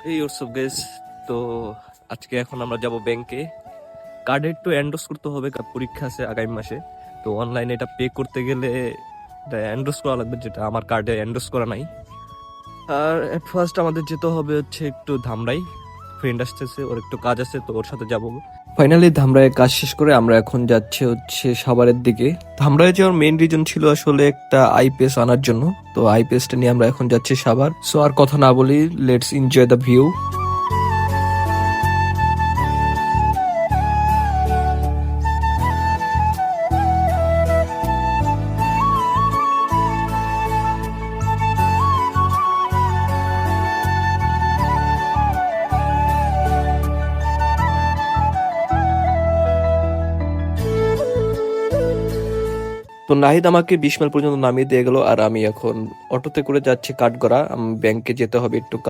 এই WhatsApp guys, তো আজকে এখন আমরা যাব ব্যাংকে। কার্ডে একটু এন্ডোর্স করতে হবে, পরীক্ষা আছে আগামী মাসে। তো অনলাইনে এটা পে করতে গেলে এন্ডোর্স করা লাগবে, যেটা আমার কার্ডে এন্ডোর্স করা নাই। আর এট ফার্স্ট আমাদের যেতে হবে হচ্ছে একটু ধামরাই। ফ্রেন্ড আসতেছে, ওর একটু কাজ আছে, তো ওর সাথে যাবো। ফাইনালি ধামরাইয়ের কাজ শেষ করে আমরা এখন যাচ্ছি হচ্ছে সাভারের দিকে। ধামরাই যাওয়ার মেইন রিজন ছিল আসলে একটা আইপিএস আনার জন্য। তো আইপিএসটা নিয়ে আমরা এখন যাচ্ছি সাভার। সো আর কথা না বলি, লেটস এনজয় দ্য ভিউ। তো নাহিদ আমাকে 20 মাইল পর্যন্ত নামিয়ে দিয়ে গেল, আর আমি এখন অটোতে করে যাচ্ছি কাঠগড়া। ব্যাংকে যেতে হবে একটু।